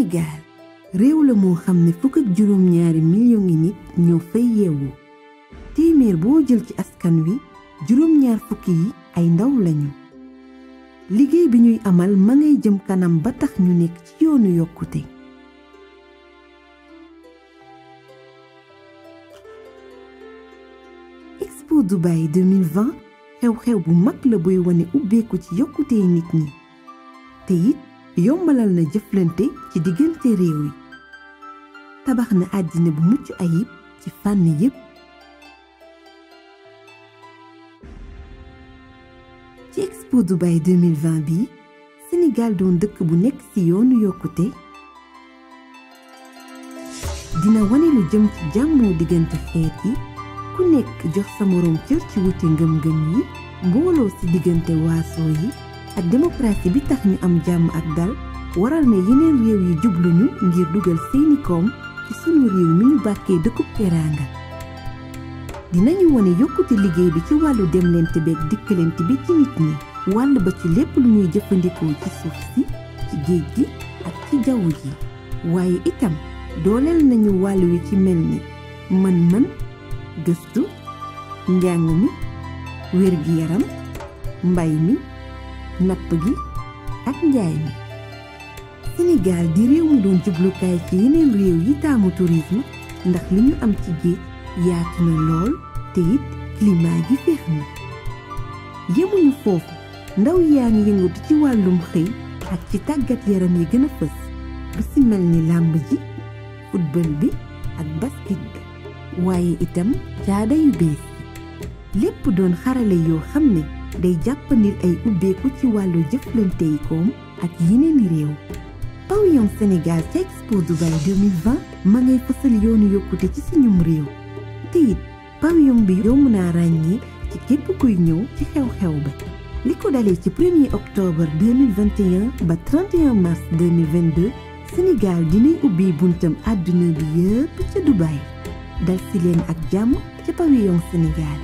Sénégal réew la moo xam ne fukk ak juróom-ñaari millions yi nit ñoo fay yeewu téeméer boo jël ci askan wi juróom-ñaar fukki yi ay ndaw lañu liggéey bi ñuy amal ma ngay jëm kanam ba tax ñu nekk ci yoonu yokkute Expo Dubaï 2020 xew-xew bu mag la buy wane ubbeeku ci yokkute nit ñi te it yombalal na jëflante ci diggante réew yi tabax na àddina bu mucc ayib ci fànn yépp ci Expo Dubaï 2020 bi Sénégal doon dëkk bu nekk ci yoonu yokkute dina wane lu jëm ci jàmmoo diggante xeet yi ku nekk jox sa moroom cër ci wute ngëm-ngëm yi mbooloo ci diggante waasoo yi ak démocratie bi tax ñu am jàmm ak dal waral na yeneen réew yi jubluñu ngir dugal seeni koom ci sunu réew mi ñu bàkkee dëkkub teraanga dinañu wone yokkute liggéey bi ci wàllu demlente beeg dikkalente bi ci nit ñi wàll ba ci lépp lu ñuy jëfandikoo ci suuf si ci géej gi ak ci jaww ji waaye itam dooleel nañu wàll wi ci mel ni mën-mën gëstu njàng mi wér-gi-yaram mbay mi napp gi ak njaay mi Sénégal di réew mu doon jublukaay ci yeneen réew yi taamu tourisme ndax li ñu am ci géej yaatu na lool te it climat gi féex na yemuñu foofu ndaw yaa ngi yëngatu ci wàllum xëy ak ci tàggat yaram yi gën a fës lu ci mel ni làmb ji football bi ak basket bi waaye itam caada yu bees lépp doon xarale yoo xam ne day jàppandil ay ubbeeku ci wàllu jëflante yi koom ak yeneeni réew pavillon Sénégal ca Expo Dubaï 2020 ma ngay fësal yoonu yokkute ci suñum réew te it pavillon bi yomb naa ràññee ci képp kuy ñëw ci xew-xew ba li ko dalee ci 1er octobre 2021 ba 31 mars 2022 Sénégal dinay ubbi buntam àdduna bi yépp ca Dubaï dal si leen ak jàmm ca pavillon Sénégal